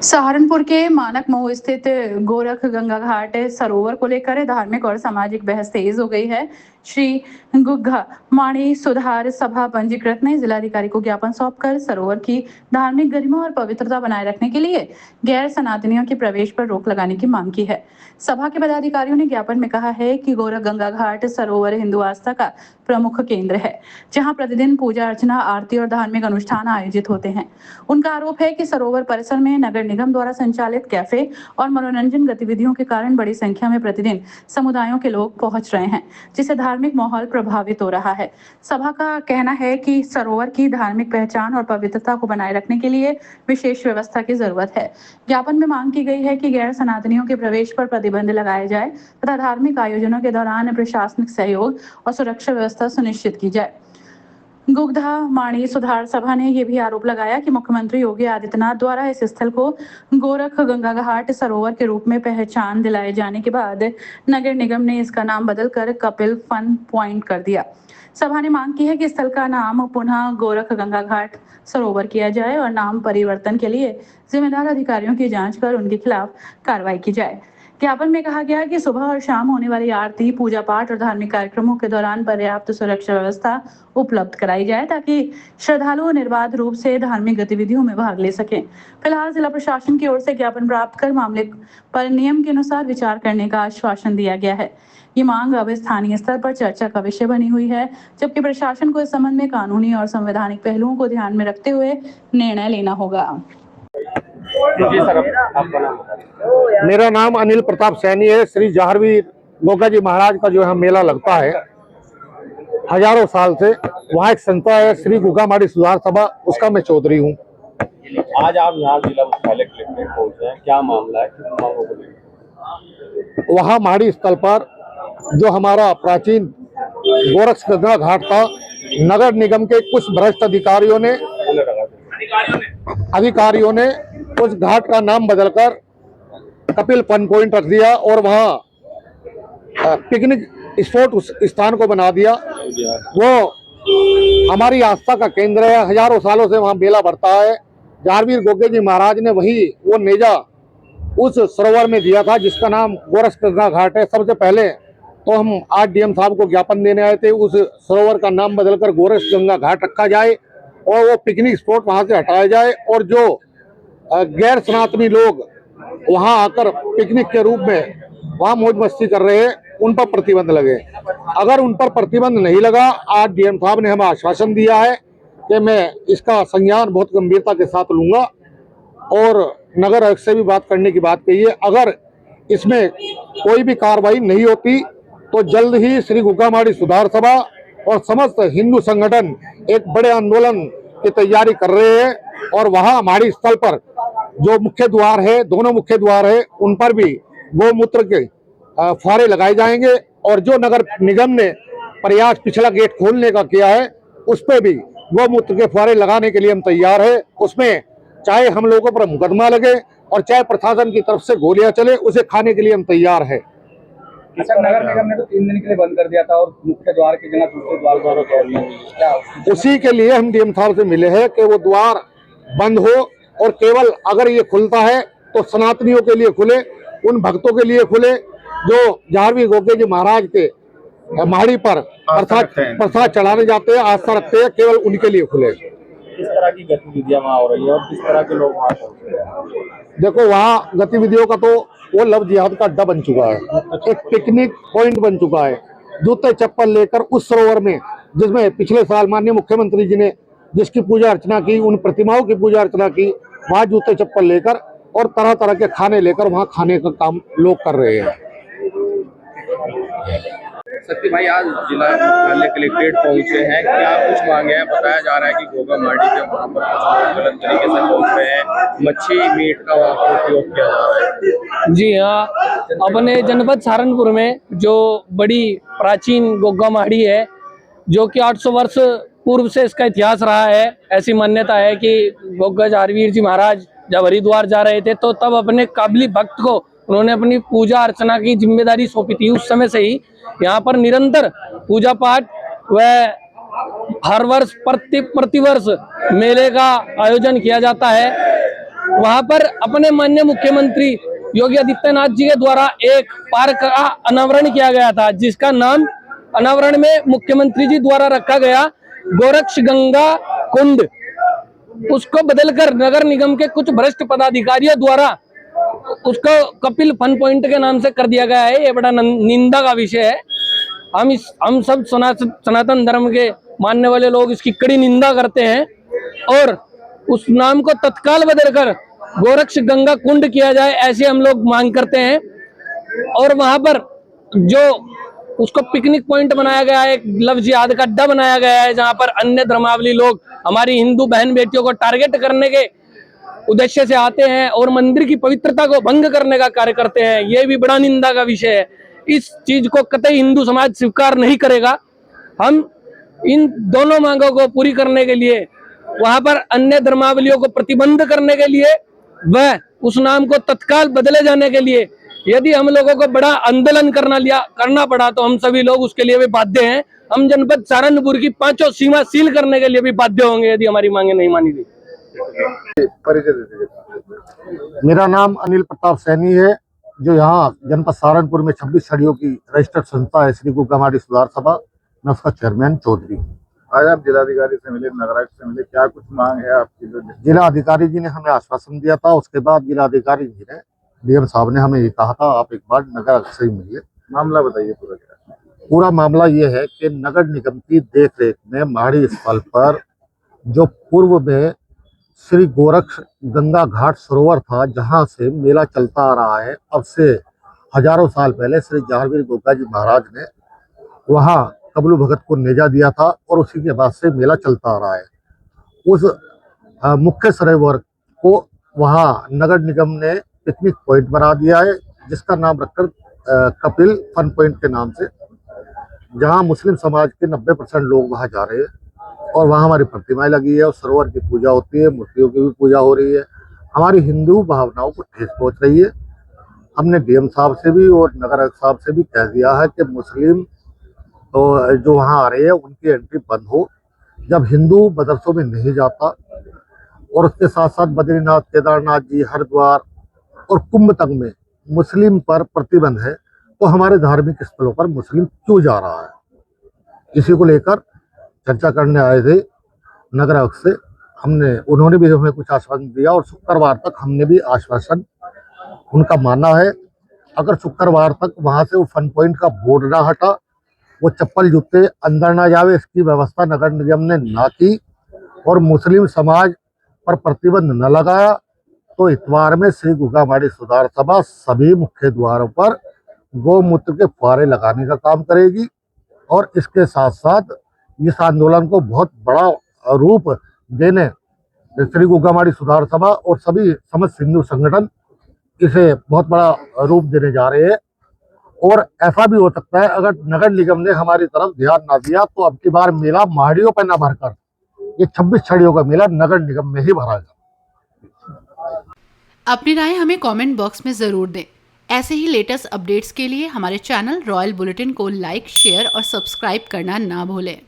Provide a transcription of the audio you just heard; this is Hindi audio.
सहारनपुर के मानक मऊ स्थित गोरख गंगा घाट सरोवर को लेकर धार्मिक और सामाजिक बहस तेज हो गई है। श्री गुग्गा माणी सुधार सभा पंजीकृत ने जिलाधिकारी को ज्ञापन सौंपकर सरोवर की धार्मिक गरिमा और पवित्रता बनाए रखने के लिए गैर सनातनियों के प्रवेश पर रोक लगाने की मांग की है। सभा के पदाधिकारियों ने ज्ञापन में कहा है कि गोरख गंगा घाट सरोवर हिंदू आस्था का प्रमुख केंद्र है, जहां प्रतिदिन पूजा अर्चना, आरती और धार्मिक अनुष्ठान आयोजित होते हैं। उनका आरोप है कि सरोवर परिसर में नगर निगम द्वारा संचालित कैफे और मनोरंजन गतिविधियों के कारण बड़ी संख्या में प्रतिदिन समुदायों के लोग पहुंच रहे हैं, जिससे धार्मिक माहौल प्रभावित हो रहा है। सभा का कहना है कि सरोवर की धार्मिक पहचान और पवित्रता को बनाए रखने के लिए विशेष व्यवस्था की जरूरत है। ज्ञापन में मांग की गई है कि गैर सनातनियों के प्रवेश पर प्रतिबंध लगाया जाए तथा धार्मिक आयोजनों के दौरान प्रशासनिक सहयोग और सुरक्षा व्यवस्था सुनिश्चित की जाए। गुग्धा माणी सुधार सभा ने यह भी आरोप लगाया कि मुख्यमंत्री योगी आदित्यनाथ द्वारा इस स्थल को गोरख गंगा घाट सरोवर के रूप में पहचान दिलाए जाने के बाद नगर निगम ने इसका नाम बदलकर कपिल फन पॉइंट कर दिया। सभा ने मांग की है कि स्थल का नाम पुनः गोरख गंगा घाट सरोवर किया जाए और नाम परिवर्तन के लिए जिम्मेदार अधिकारियों की जांच कर उनके खिलाफ कार्रवाई की जाए। ज्ञापन में कहा गया कि सुबह और शाम होने वाली आरती, पूजा पाठ और धार्मिक कार्यक्रमों के दौरान पर्याप्त सुरक्षा व्यवस्था उपलब्ध कराई जाए ताकि श्रद्धालु निर्बाध रूप से धार्मिक गतिविधियों में भाग ले सकें। फिलहाल जिला प्रशासन की ओर से ज्ञापन प्राप्त कर मामले पर नियम के अनुसार विचार करने का आश्वासन दिया गया है। ये मांग अब स्थानीय स्तर पर चर्चा का विषय बनी हुई है, जबकि प्रशासन को इस संबंध में कानूनी और संवैधानिक पहलुओं को ध्यान में रखते हुए निर्णय लेना होगा। जी सर, आपका नाम? मेरा नाम अनिल प्रताप सैनी है। श्री जहारवीर गोगा जी महाराज का जो यहाँ मेला लगता है हजारों साल से, वहाँ एक संस्था है श्री गुग्गा माड़ी सुधार सभा, उसका मैं चौधरी हूँ। आज आप यहाँ जिला मुख्यालय कलेक्ट्रेट पहुँचे हैं, क्या मामला है, किस मांगों को लेकर? वहाँ माड़ी स्थल पर जो हमारा प्राचीन गोरख गंगा घाट था, नगर निगम के कुछ भ्रष्ट अधिकारियों ने उस घाट का नाम बदलकर कपिल फन पॉइंट रख दिया और वहाँ पिकनिक स्पॉट उस स्थान को बना दिया। वो हमारी आस्था का केंद्र है, हजारों सालों से वहाँ मेला बढ़ता है। जहारवीर गोगे जी महाराज ने वो नेजा उस सरोवर में दिया था जिसका नाम गोरख गंगा घाट है। सबसे पहले तो हम आज डीएम साहब को ज्ञापन देने आए थे, उस सरोवर का नाम बदलकर गोरख गंगा घाट रखा जाए और वो पिकनिक स्पॉट वहाँ से हटाया जाए और जो गैर सनातनी लोग वहाँ आकर पिकनिक के रूप में वहाँ मौज मस्ती कर रहे हैं, उन पर प्रतिबंध लगे। अगर उन पर प्रतिबंध नहीं लगा, आज डीएम साहब ने हमें आश्वासन दिया है कि मैं इसका संज्ञान बहुत गंभीरता के साथ लूंगा और नगर आयुक्त से भी बात करने की बात कही है। अगर इसमें कोई भी कार्रवाई नहीं होती तो जल्द ही श्री गुग्गा माड़ी सुधार सभा और समस्त हिंदू संगठन एक बड़े आंदोलन की तैयारी कर रहे हैं और वहाँ माड़ी स्थल पर जो मुख्य द्वार है, दोनों मुख्य द्वार है, उन पर भी गौमूत्र के फुहारे लगाए जाएंगे और जो नगर निगम ने प्रयास पिछला गेट खोलने का किया है उस पर भी गौमूत्र के फुहारे लगाने के लिए हम तैयार है। उसमें चाहे हम लोगों पर मुकदमा लगे और चाहे प्रशासन की तरफ से गोलियां चले, उसे खाने के लिए हम तैयार है। अच्छा, नगर निगम ने तो 3 दिन के लिए बंद कर दिया था और मुख्य द्वार की जगह दूसरे द्वार द्वारा खोल दिया। उसी के लिए हम डीएम साहब से मिले हैं कि वो द्वार बंद हो और केवल अगर ये खुलता है तो सनातनियों के लिए खुले, उन भक्तों के लिए खुले जो जहारवीर गोगे जी महाराज के माड़ी पर प्रसाद चढ़ाने जाते हैं, आस्था रखते हैं, केवल उनके लिए खुले। किस तरह की गतिविधियां वहाँ हो रही है और किस तरह के लोग वहाँ पहुँच रहे हैं? देखो, वहाँ गतिविधियों का तो वो लव जिहाद का अड्डा बन चुका है, एक पिकनिक पॉइंट बन चुका है। जूते चप्पल लेकर उस सरोवर में, जिसमें पिछले साल माननीय मुख्यमंत्री जी ने जिसकी पूजा अर्चना की, उन प्रतिमाओं की पूजा अर्चना की, वहाँ जूते चप्पल लेकर और तरह तरह के खाने लेकर वहाँ खाने का काम लोग कर रहे हैं। सत्य भाई, आज जिला मुख्यालय कलेक्ट्रेट पहुंचे हैं, क्या कुछ मांगे हैं? बताया जा रहा है कि गोगा माड़ी के वहाँ पर कुछ गलत तरीके से पहुंच रहे हैं, मच्छी मीट का वहाँ पर उपयोग किया जा रहा है। जी हाँ, अपने जनपद सहारनपुर में जो बड़ी प्राचीन गोगा माड़ी है, जो कि 800 वर्ष पूर्व से इसका इतिहास रहा है। ऐसी मान्यता है कि गोगा जहारवीर जी महाराज जब हरिद्वार जा रहे थे तो तब अपने काबिली भक्त को उन्होंने अपनी पूजा अर्चना की जिम्मेदारी सौंपी थी। उस समय से ही यहाँ पर निरंतर पूजा पाठ व हर वर्ष प्रतिवर्ष मेले का आयोजन किया जाता है। वहां पर अपने माननीय मुख्यमंत्री योगी आदित्यनाथ जी के द्वारा एक पार्क का अनावरण किया गया था, जिसका नाम अनावरण में मुख्यमंत्री जी द्वारा रखा गया गोरक्ष गंगा कुंड। उसको बदलकर नगर निगम के कुछ भ्रष्ट पदाधिकारियों द्वारा उसको कपिल फन पॉइंट के नाम से कर दिया गया है। ये बड़ा निंदा का विषय है। हम सब सनातन धर्म के मानने वाले लोग इसकी कड़ी निंदा करते हैं और उस नाम को तत्काल बदलकर गोरक्ष गंगा कुंड किया जाए, ऐसे हम लोग मांग करते हैं। और वहां पर जो उसको पिकनिक पॉइंट बनाया गया है, एक लव जिहाद का अड्डा बनाया गया है, जहां पर अन्य धर्मावलंबी लोग हमारी हिंदू बहन बेटियों को टारगेट करने के उद्देश्य से आते हैं और मंदिर की पवित्रता को भंग करने का कार्य करते हैं। ये भी बड़ा निंदा का विषय है। इस चीज को कतई हिंदू समाज स्वीकार नहीं करेगा। हम इन दोनों मांगों को पूरी करने के लिए, वहां पर अन्य धर्मावलंबियों को प्रतिबंध करने के लिए व उस नाम को तत्काल बदले जाने के लिए यदि हम लोगों को बड़ा आंदोलन करना पड़ा तो हम सभी लोग उसके लिए भी बाध्य हैं। हम जनपद सहारनपुर की 5 सीमा सील करने के लिए भी बाध्य होंगे यदि हमारी मांगे नहीं मानी गई। मेरा नाम अनिल प्रताप सैनी है, जो यहाँ जनपद सहारनपुर में 26 छड़ियों की रजिस्टर्ड संस्था है श्री गुग्गा माड़ी सुधार सभा, मैं उसका चेयरमैन चौधरी। आज आप जिलाधिकारी से मिले, नगरायुक्त से मिले, क्या कुछ मांग है आपकी? जो जिला अधिकारी जी ने हमें आश्वासन दिया था, उसके बाद जिला अधिकारी जी ने, डीएम साहब ने हमें ये कहा था आप एक बार नगरायुक्त से ही मिलिए। मामला बताइए पूरा क्या? पूरा मामला ये है कि नगर निगम की देखरेख में माड़ी स्थल पर जो पूर्व में श्री गोरक्ष गंगा घाट सरोवर था, जहां से मेला चलता आ रहा है, अब से हजारों साल पहले श्री जहांगीर गोगा जी महाराज ने वहां कबलू भगत को नेजा दिया था और उसी के बाद से मेला चलता आ रहा है। उस मुख्य सरोवर को वहां नगर निगम ने पिकनिक पॉइंट बना दिया है, जिसका नाम रखकर कपिल फन पॉइंट के नाम से, जहां मुस्लिम समाज के 90% लोग वहां जा रहे हैं और वहां हमारी प्रतिमाएं लगी है और सरोवर की पूजा होती है, मूर्तियों की भी पूजा हो रही है। हमारी हिंदू भावनाओं को ठेस पहुंच रही है। हमने डीएम साहब से भी और नगर आयुक्त साहब से भी कह दिया है कि मुस्लिम तो जो वहाँ आ रहे हैं उनकी एंट्री बंद हो। जब हिंदू मदरसों में नहीं जाता और उसके साथ साथ बद्रीनाथ, केदारनाथ जी, हरिद्वार और कुंभ तक में मुस्लिम पर प्रतिबंध है, तो हमारे धार्मिक स्थलों पर मुस्लिम क्यों जा रहा है? इसी को लेकर चर्चा करने आए थे नगर आयुक्त से। उन्होंने भी हमें कुछ आश्वासन दिया और शुक्रवार तक हमने भी आश्वासन, उनका मानना है अगर शुक्रवार तक वहां से वो फन पॉइंट का बोर्ड ना हटा, वो चप्पल जूते अंदर ना जावे, इसकी व्यवस्था नगर निगम ने ना की और मुस्लिम समाज पर प्रतिबंध न लगाया, तो इतवार में श्री गुग्गा माड़ी सुधार सभा सभी मुख्य द्वारों पर गौमूत्र के फुहारे लगाने का काम करेगी और इसके साथ साथ इस आंदोलन को बहुत बड़ा रूप देने श्री गुग्गा माड़ी सुधार सभा और सभी समस्त हिंदू संगठन इसे बहुत बड़ा रूप देने जा रहे हैं। और ऐसा भी हो सकता है अगर नगर निगम ने हमारी तरफ ध्यान ना दिया तो अब की बार मेला माड़ियों पर न भरकर ये 26 छड़ियों का मेला नगर निगम में ही भराएगा। अपनी राय हमें कमेंट बॉक्स में जरूर दें। ऐसे ही लेटेस्ट अपडेट्स के लिए हमारे चैनल रॉयल बुलेटिन को लाइक, शेयर और सब्सक्राइब करना ना भूलें।